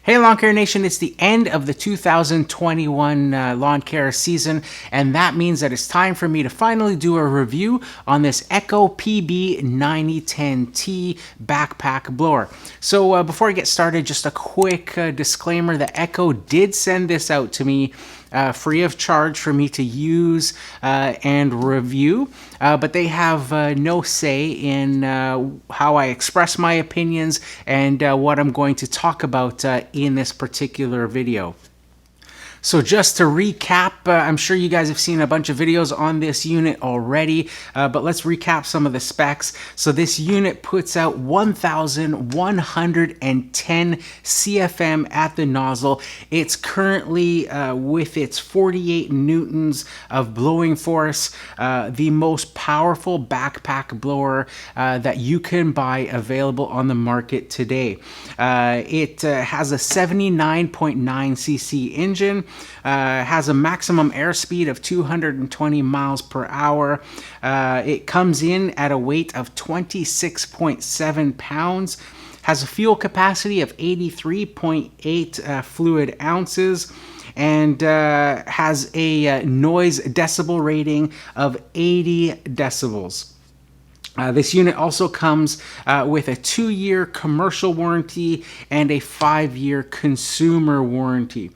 Hey Lawn Care Nation, it's the end of the 2021 lawn care season, and that means that it's time for me to finally do a review on this ECHO PB-9010T Backpack blower. So before I get started, just a quick disclaimer that ECHO did send this out to me free of charge for me to use and review, but they have no say in how I express my opinions and what I'm going to talk about in this particular video. So just to recap, I'm sure you guys have seen a bunch of videos on this unit already, but let's recap some of the specs. So this unit puts out 1,110 CFM at the nozzle. It's currently, with its 48 newtons of blowing force, the most powerful backpack blower that you can buy available on the market today. It has a 79.9 cc engine. Has a maximum airspeed of 220 miles per hour. It comes in at a weight of 26.7 pounds. Has a fuel capacity of 83.8 fluid ounces. And has a noise decibel rating of 80 decibels. This unit also comes with a 2-year commercial warranty and a 5-year consumer warranty.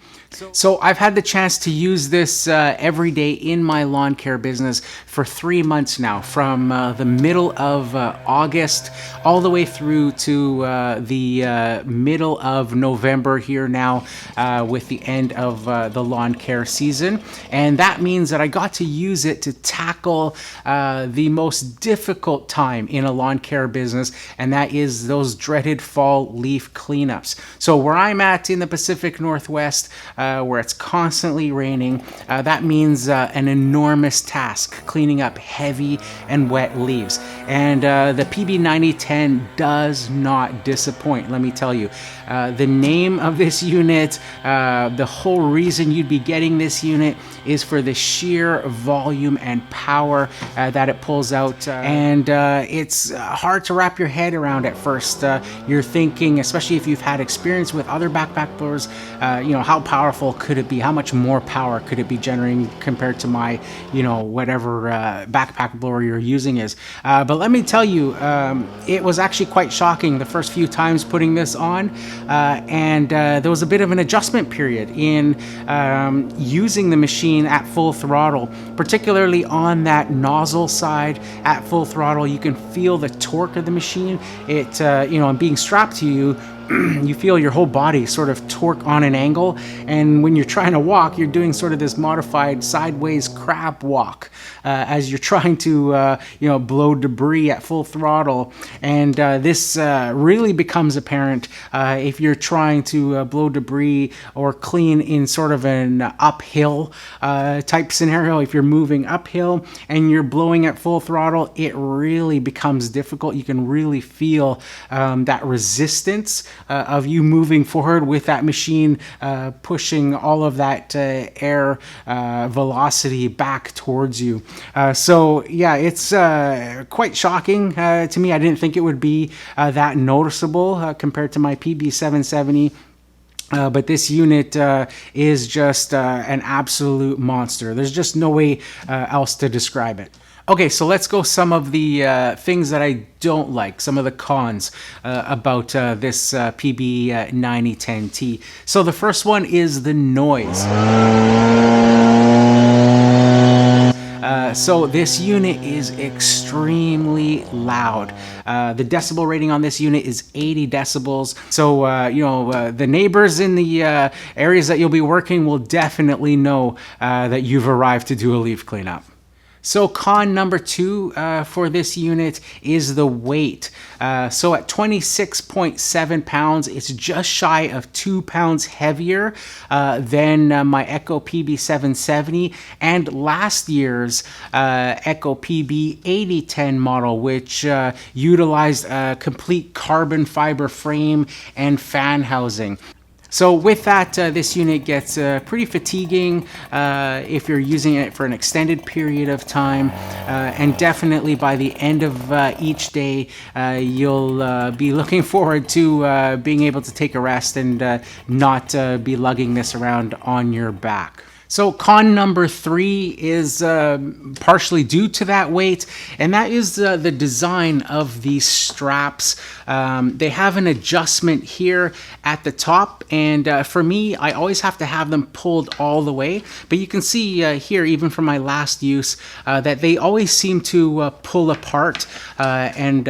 So I've had the chance to use this every day in my lawn care business for 3 months now, from the middle of August all the way through to the middle of November here now, with the end of the lawn care season. And that means that I got to use it to tackle the most difficult time in a lawn care business, and that is those dreaded fall leaf cleanups. So where I'm at in the Pacific Northwest, where it's constantly raining, that means an enormous task cleaning up heavy and wet leaves. And the PB-9010 does not disappoint, let me tell you. The name of this unit, the whole reason you'd be getting this unit is for the sheer volume and power that it pulls out. And it's hard to wrap your head around at first. You're thinking, especially if you've had experience with other backpack blowers, how powerful could it be? How much more power could it be generating compared to my, whatever backpack blower you're using is? But let me tell you, it was actually quite shocking the first few times putting this on. And there was a bit of an adjustment period in using the machine at full throttle, particularly on that nozzle side. At full throttle, you can feel the torque of the machine. It, and being strapped to you, you feel your whole body sort of torque on an angle, and when you're trying to walk, you're doing sort of this modified sideways crab walk as you're trying to blow debris at full throttle. And this really becomes apparent if you're trying to blow debris or clean in sort of an uphill type scenario. If you're moving uphill and you're blowing at full throttle, it really becomes difficult. You can really feel that resistance of you moving forward with that machine pushing all of that air velocity back towards you. So yeah, it's quite shocking to me. I didn't think it would be that noticeable compared to my PB-770. But this unit is just an absolute monster. There's just no way else to describe it. Okay, so let's go some of the things that I don't like, some of the cons about this PB-9010T. So the first one is the noise. So this unit is extremely loud. The decibel rating on this unit is 80 decibels. So, the neighbors in the areas that you'll be working will definitely know that you've arrived to do a leaf cleanup. So con number 2 for this unit is the weight. So at 26.7 pounds, it's just shy of 2 pounds heavier than my ECHO PB-770 and last year's ECHO PB-8010 model, which utilized a complete carbon fiber frame and fan housing. So with that, this unit gets pretty fatiguing if you're using it for an extended period of time, and definitely by the end of each day, you'll be looking forward to being able to take a rest and not be lugging this around on your back. So con number 3 is partially due to that weight, and that is the design of these straps. They have an adjustment here at the top, and for me, I always have to have them pulled all the way. But you can see here, even from my last use, that they always seem to pull apart and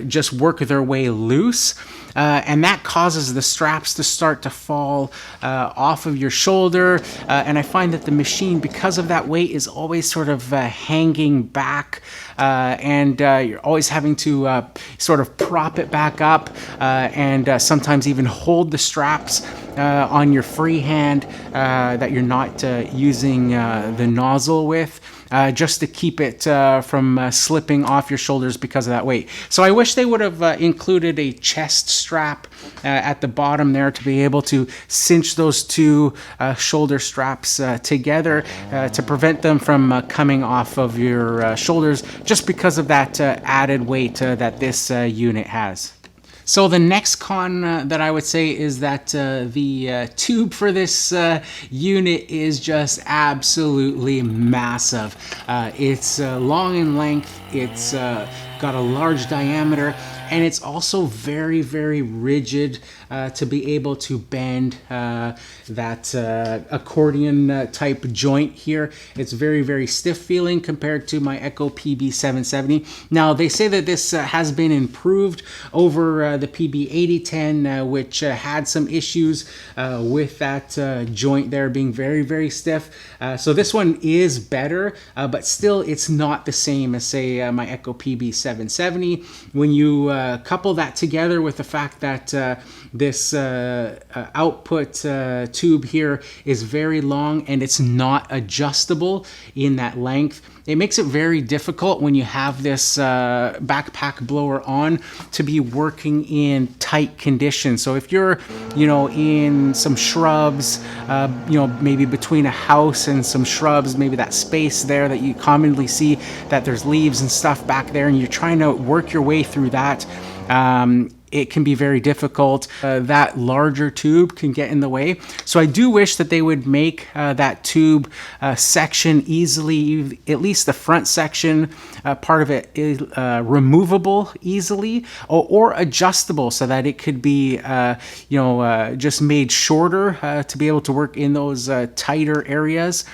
just work their way loose. And that causes the straps to start to fall off of your shoulder. And I find that the machine, because of that weight, is always sort of hanging back. And you're always having to sort of prop it back up and sometimes even hold the straps on your free hand that you're not using the nozzle with. Just to keep it from slipping off your shoulders because of that weight. So I wish they would have included a chest strap at the bottom there to be able to cinch those two shoulder straps together to prevent them from coming off of your shoulders, just because of that added weight that this unit has. So the next con that I would say is that the tube for this unit is just absolutely massive. It's long in length, it's got a large diameter, and it's also very, very rigid to be able to bend that accordion type joint here. It's very, very stiff feeling compared to my ECHO PB-770. Now, they say that this has been improved over the PB-8010, which had some issues with that joint there being very, very stiff. So this one is better, but still it's not the same as, say, my ECHO PB-770. When you couple that together with the fact that this output tube here is very long and it's not adjustable in that length, it makes it very difficult when you have this backpack blower on to be working in tight conditions. So if you're, in some shrubs, maybe between a house and some shrubs, maybe that space there that you commonly see that there's leaves and stuff back there, and you're trying to work your way through that, it can be very difficult. That larger tube can get in the way. So I do wish that they would make that tube section easily, at least the front section, part of it is removable easily or adjustable so that it could be, just made shorter to be able to work in those tighter areas.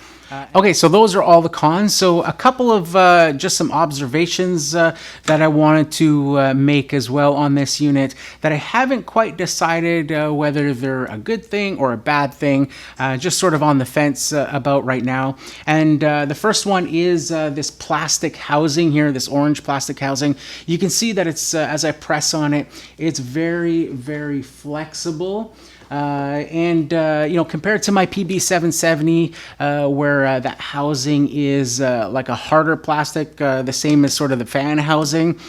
Okay, so those are all the cons. So a couple of just some observations that I wanted to make as well on this unit that I haven't quite decided whether they're a good thing or a bad thing, just sort of on the fence about right now. And the first one is this plastic housing here, this orange plastic housing. You can see that it's, as I press on it, it's very, very flexible. Compared to my PB-770, where that housing is like a harder plastic, the same as sort of the fan housing,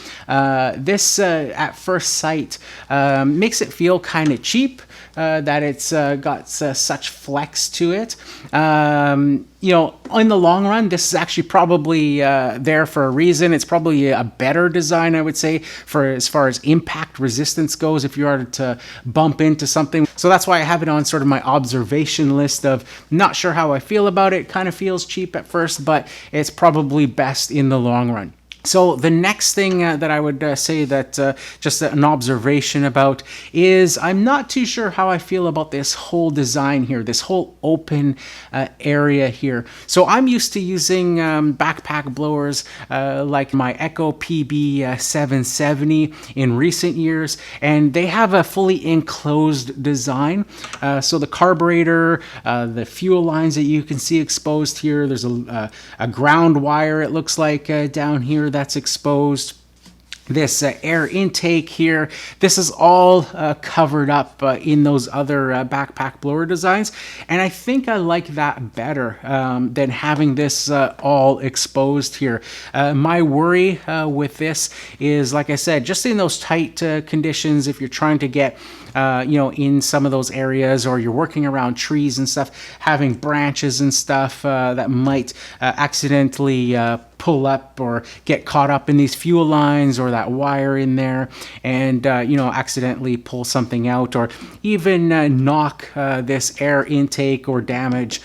this at first sight makes it feel kind of cheap. That it's got such flex to it. In the long run, this is actually probably there for a reason. It's probably a better design, I would say, for as far as impact resistance goes if you are to bump into something. So that's why I have it on sort of my observation list of not sure how I feel about it. Kind of feels cheap at first, but it's probably best in the long run. So the next thing that I would say that just an observation about is I'm not too sure how I feel about this whole design here, this whole open area here. So I'm used to using backpack blowers like my ECHO PB-770 in recent years, and they have a fully enclosed design. So the carburetor, the fuel lines that you can see exposed here, there's a ground wire, it looks like, down here that's exposed. this air intake here. This is all covered up in those other backpack blower designs, and I think I like that better than having this all exposed here. My worry with this is, like I said, just in those tight conditions, if you're trying to get in some of those areas, or you're working around trees and stuff, having branches and stuff that might accidentally pull up or get caught up in these fuel lines or that wire in there, and accidentally pull something out, or even knock this air intake or damage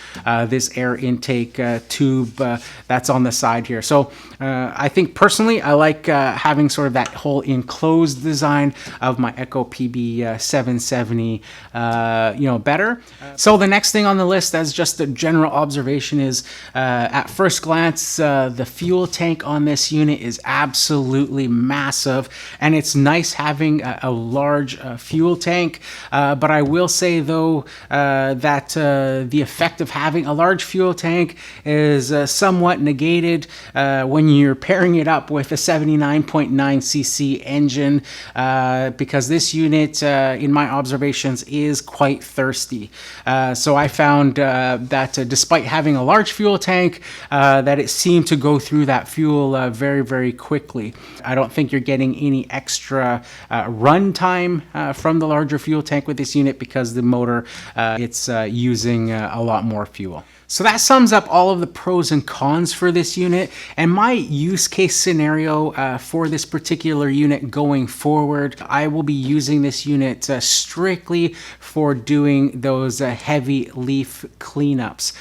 this air intake tube that's on the side here. So I think personally I like having sort of that whole enclosed design of my ECHO PB-910T better. So the next thing on the list, as just a general observation, is at first glance the fuel tank on this unit is absolutely massive, and it's nice having a large fuel tank, but I will say though that the effect of having a large fuel tank is somewhat negated when you're pairing it up with a 79.9cc engine, because this unit in my observations is quite thirsty. So I found that despite having a large fuel tank, that it seemed to go through that fuel very, very quickly. I don't think you're getting any extra run time from the larger fuel tank with this unit, because the motor it's using a lot more fuel. So that sums up all of the pros and cons for this unit, and my use case scenario for this particular unit going forward. I will be using this unit strictly for doing those heavy leaf cleanups.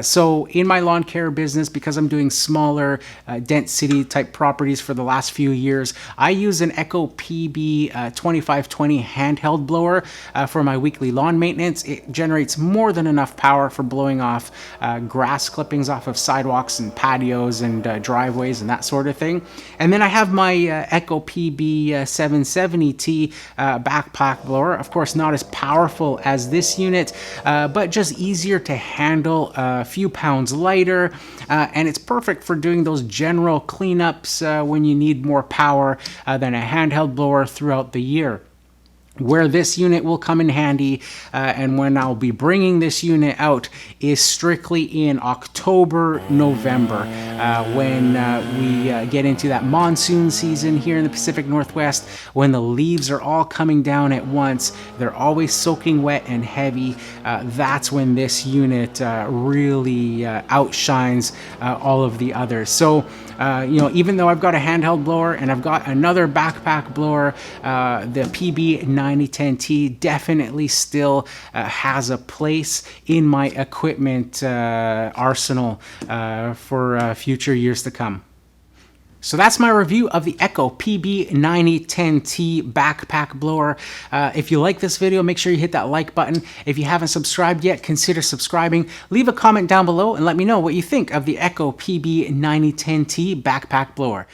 So in my lawn care business, because I'm doing smaller density type properties for the last few years, I use an ECHO PB-2520 handheld blower for my weekly lawn maintenance. It generates more than enough power for blowing off grass clippings off of sidewalks and patios and driveways and that sort of thing. And then I have my ECHO PB-910T backpack blower. Of course, not as powerful as this unit, but just easier to handle, a few pounds lighter, and it's perfect for doing those general cleanups when you need more power than a handheld blower throughout the year. Where this unit will come in handy, and when I'll be bringing this unit out, is strictly in October, November, when we get into that monsoon season here in the Pacific Northwest, when the leaves are all coming down at once. They're always soaking wet and heavy. That's when this unit really outshines all of the others. So, even though I've got a handheld blower and I've got another backpack blower, the PB-9010T definitely still has a place in my equipment arsenal for future years to come. So that's my review of the ECHO PB-9010T backpack blower. If you like this video, make sure you hit that like button. If you haven't subscribed yet, consider subscribing. Leave a comment down below and let me know what you think of the ECHO PB-9010T backpack blower.